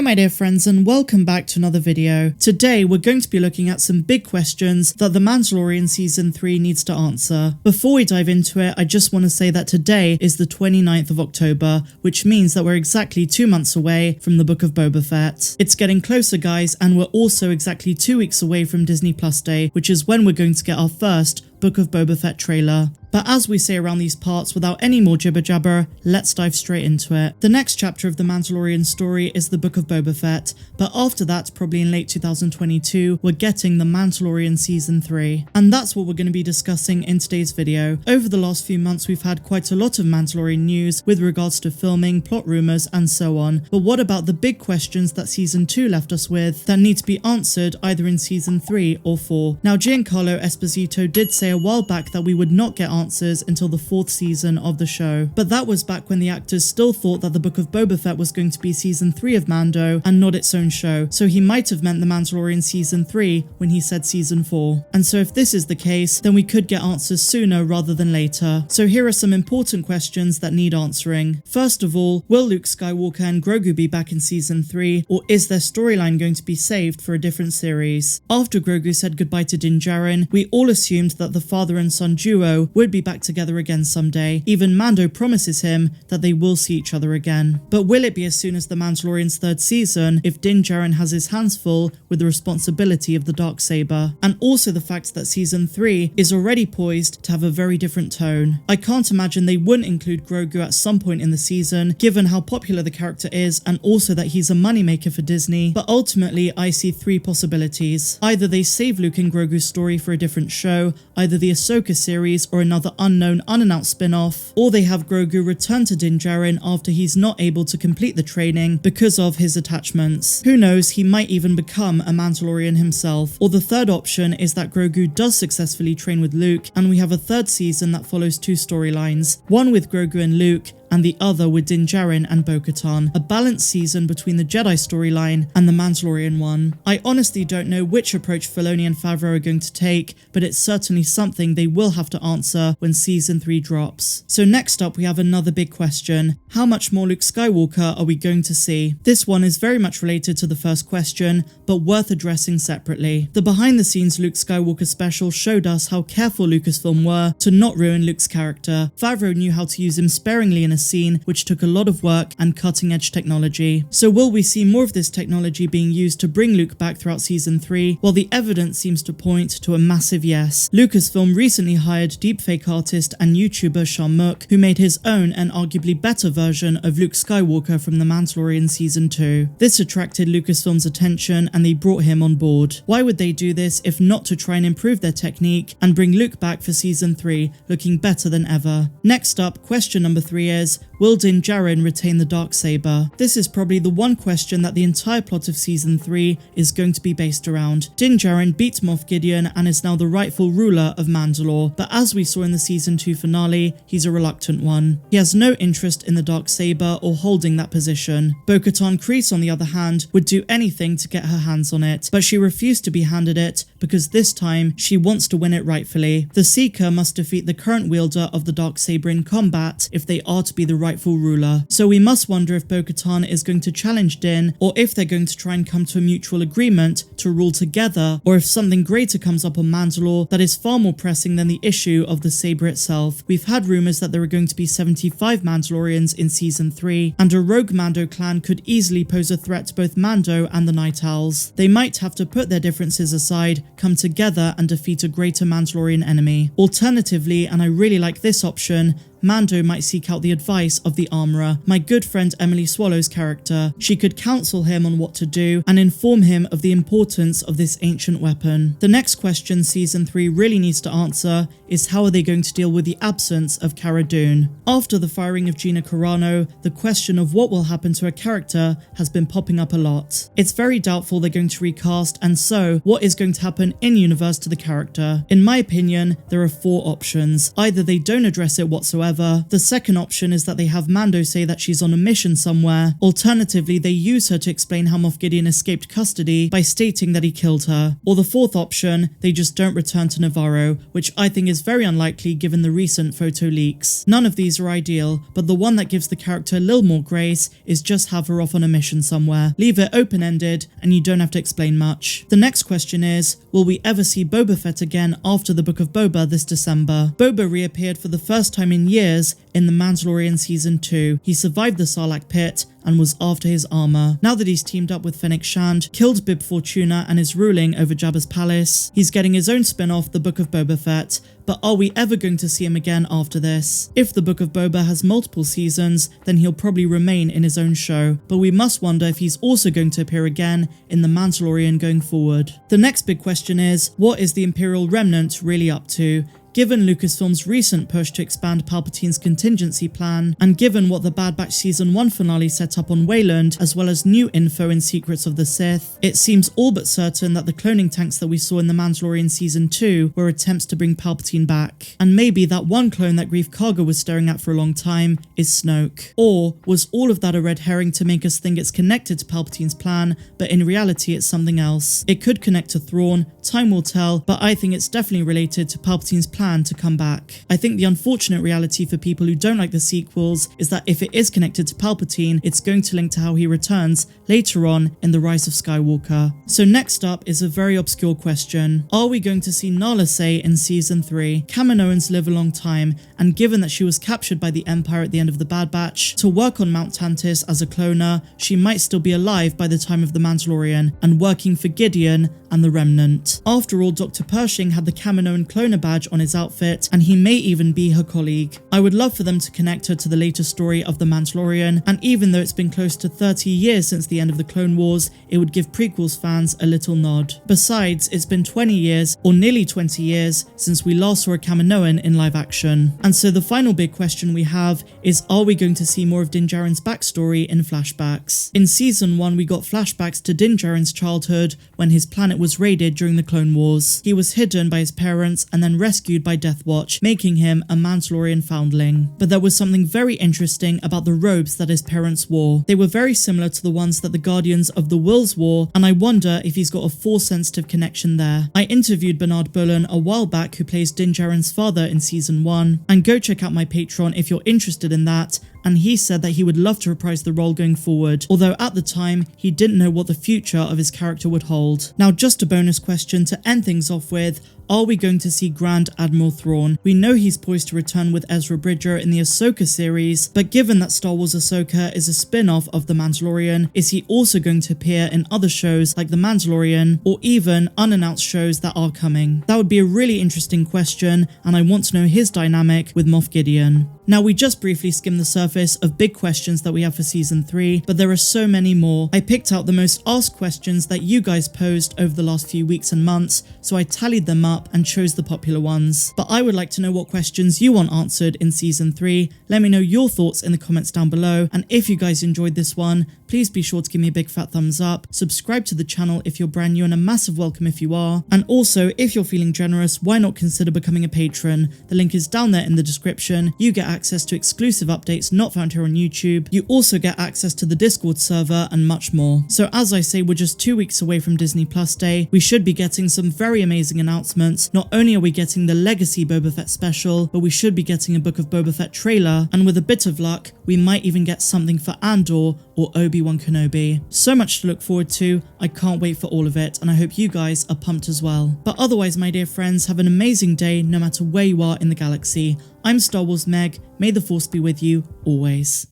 Hi my dear friends, and welcome back to another video. Today we're going to be looking at some big questions that The Mandalorian Season 3 needs to answer. Before we dive into it, I just want to say that today is the 29th of October, which means that we're exactly 2 months away from the Book of Boba Fett. It's getting closer guys, and we're also exactly 2 weeks away from Disney Plus Day, which is when we're going to get our first Book of Boba Fett trailer. But as we say around these parts, without any more jibber jabber, let's dive straight into it. The next chapter of the Mandalorian story is the Book of Boba Fett, but after that, probably in late 2022, we're getting the Mandalorian Season 3. And that's what we're going to be discussing in today's video. Over the last few months, we've had quite a lot of Mandalorian news with regards to filming, plot rumours, and so on. But what about the big questions that Season 2 left us with that need to be answered either in Season 3 or 4? Now, Giancarlo Esposito did say a while back that we would not get answers until the 4th season of the show, but that was back when the actors still thought that the Book of Boba Fett was going to be Season 3 of Mando and not its own show, so he might have meant The Mandalorian Season 3 when he said Season 4. And so if this is the case, then we could get answers sooner rather than later. So here are some important questions that need answering. First of all, will Luke Skywalker and Grogu be back in Season 3, or is their storyline going to be saved for a different series? After Grogu said goodbye to Din Djarin, we all assumed that the father and son duo would be back together again someday. Even Mando promises him that they will see each other again. But will it be as soon as The Mandalorian's 3rd season if Din Djarin has his hands full with the responsibility of the Darksaber? And also the fact that Season 3 is already poised to have a very different tone. I can't imagine they wouldn't include Grogu at some point in the season, given how popular the character is and also that he's a moneymaker for Disney. But ultimately, I see 3 possibilities. Either they save Luke and Grogu's story for a different show, either the Ahsoka series or another unknown unannounced spin-off, or they have Grogu return to Din Djarin after he's not able to complete the training because of his attachments. Who knows, he might even become a Mandalorian himself. Or the 3rd option is that Grogu does successfully train with Luke and we have a 3rd season that follows 2 storylines, one with Grogu and Luke and the other with Din Djarin and Bo-Katan, a balanced season between the Jedi storyline and the Mandalorian one. I honestly don't know which approach Filoni and Favreau are going to take, but it's certainly something they will have to answer when Season 3 drops. So next up we have another big question. How much more Luke Skywalker are we going to see? This one is very much related to the first question, but worth addressing separately. The behind the scenes Luke Skywalker special showed us how careful Lucasfilm were to not ruin Luke's character. Favreau knew how to use him sparingly in a scene, which took a lot of work and cutting-edge technology. So will we see more of this technology being used to bring Luke back throughout Season 3? Well, the evidence seems to point to a massive yes. Lucasfilm recently hired deepfake artist and YouTuber Sharmuk, who made his own and arguably better version of Luke Skywalker from The Mandalorian Season 2. This attracted Lucasfilm's attention and they brought him on board. Why would they do this if not to try and improve their technique and bring Luke back for Season 3 looking better than ever? Next up, question number 3 is, will Din Djarin retain the Darksaber? This is probably the one question that the entire plot of Season 3 is going to be based around. Din Djarin beat Moff Gideon and is now the rightful ruler of Mandalore, but as we saw in the Season 2 finale, he's a reluctant one. He has no interest in the Darksaber or holding that position. Bo-Katan Kryze, on the other hand, would do anything to get her hands on it, but she refused to be handed it because this time she wants to win it rightfully. The Seeker must defeat the current wielder of the Darksaber in combat if they are to be the rightful ruler. So we must wonder if Bo-Katan is going to challenge Din, or if they're going to try and come to a mutual agreement to rule together, or if something greater comes up on Mandalore that is far more pressing than the issue of the saber itself. We've had rumours that there are going to be 75 Mandalorians in Season 3, and a rogue Mando clan could easily pose a threat to both Mando and the Night Owls. They might have to put their differences aside, come together and defeat a greater Mandalorian enemy. Alternatively, and I really like this option, Mando might seek out the advice of the armourer, my good friend Emily Swallow's character. She could counsel him on what to do and inform him of the importance of this ancient weapon. The next question Season 3 really needs to answer is how are they going to deal with the absence of Cara Dune? After the firing of Gina Carano, the question of what will happen to her character has been popping up a lot. It's very doubtful they're going to recast, and so what is going to happen in-universe to the character? In my opinion, there are 4 options. Either they don't address it whatsoever, whatsoever. The second option is that they have Mando say that she's on a mission somewhere. Alternatively, they use her to explain how Moff Gideon escaped custody by stating that he killed her. Or the fourth option, they just don't return to Navarro, which I think is very unlikely given the recent photo leaks. None of these are ideal, but the one that gives the character a little more grace is just have her off on a mission somewhere. Leave it open-ended and you don't have to explain much. The next question is, will we ever see Boba Fett again after the Book of Boba this December? Boba reappeared for the first time in years in The Mandalorian Season 2. He survived the Sarlacc pit and was after his armor. Now that he's teamed up with Fennec Shand, killed Bib Fortuna and is ruling over Jabba's palace, he's getting his own spin-off, The Book of Boba Fett. But are we ever going to see him again after this? If The Book of Boba has multiple seasons, then he'll probably remain in his own show. But we must wonder if he's also going to appear again in The Mandalorian going forward. The next big question is, what is the Imperial Remnant really up to? Given Lucasfilm's recent push to expand Palpatine's contingency plan, and given what the Bad Batch Season 1 finale set up on Wayland, as well as new info in Secrets of the Sith, it seems all but certain that the cloning tanks that we saw in The Mandalorian Season 2 were attempts to bring Palpatine back. And maybe that one clone that Greef Karga was staring at for a long time is Snoke. Or was all of that a red herring to make us think it's connected to Palpatine's plan, but in reality it's something else? It could connect to Thrawn, time will tell, but I think it's definitely related to Palpatine's plan to come back. I think the unfortunate reality for people who don't like the sequels is that if it is connected to Palpatine, it's going to link to how he returns later on in The Rise of Skywalker. So next up is a very obscure question. Are we going to see Nala Se in Season 3? Kaminoans live a long time, and given that she was captured by the Empire at the end of the Bad Batch to work on Mount Tantis as a cloner, she might still be alive by the time of The Mandalorian and working for Gideon and the Remnant. After all, Dr. Pershing had the Kaminoan cloner badge on his outfit, and he may even be her colleague. I would love for them to connect her to the later story of The Mandalorian, and even though it's been close to 30 years since the end of the Clone Wars, it would give prequels fans a little nod. Besides, it's been 20 years, or nearly 20 years, since we last saw a Kaminoan in live action. And so the final big question we have is, are we going to see more of Din Djarin's backstory in flashbacks? In Season 1, we got flashbacks to Din Djarin's childhood when his planet was raided during the Clone Wars. He was hidden by his parents and then rescued by Death Watch, making him a Mandalorian foundling. But there was something very interesting about the robes that his parents wore. They were very similar to the ones that the Guardians of the Whills wore, and I wonder if he's got a Force-sensitive connection there. I interviewed Bernard Bullen a while back, who plays Din Djarin's father in Season 1, and go check out my Patreon if you're interested in that, and he said that he would love to reprise the role going forward, although at the time he didn't know what the future of his character would hold. Now, just a bonus question to end things off with, are we going to see Grand Admiral Thrawn? We know he's poised to return with Ezra Bridger in the Ahsoka series, but given that Star Wars Ahsoka is a spin-off of The Mandalorian, is he also going to appear in other shows like The Mandalorian, or even unannounced shows that are coming? That would be a really interesting question, and I want to know his dynamic with Moff Gideon. Now, we just briefly skimmed the surface of big questions that we have for Season 3, but there are so many more. I picked out the most asked questions that you guys posed over the last few weeks and months, so I tallied them up and chose the popular ones. But I would like to know what questions you want answered in Season 3. Let me know your thoughts in the comments down below, and if you guys enjoyed this one, please be sure to give me a big fat thumbs up, subscribe to the channel if you're brand new, and a massive welcome if you are. And also, if you're feeling generous, why not consider becoming a patron? The link is down there in the description. You get access to exclusive updates not found here on YouTube. You also get access to the Discord server and much more. So as I say, we're just 2 weeks away from Disney Plus Day. We should be getting some very amazing announcements. Not only are we getting the Legacy Boba Fett special, but we should be getting a Book of Boba Fett trailer, and with a bit of luck, we might even get something for Andor or Obi-Wan Kenobi. So much to look forward to. I can't wait for all of it, and I hope you guys are pumped as well. But otherwise, my dear friends, have an amazing day no matter where you are in the galaxy. I'm Star Wars Meg. May the Force be with you always.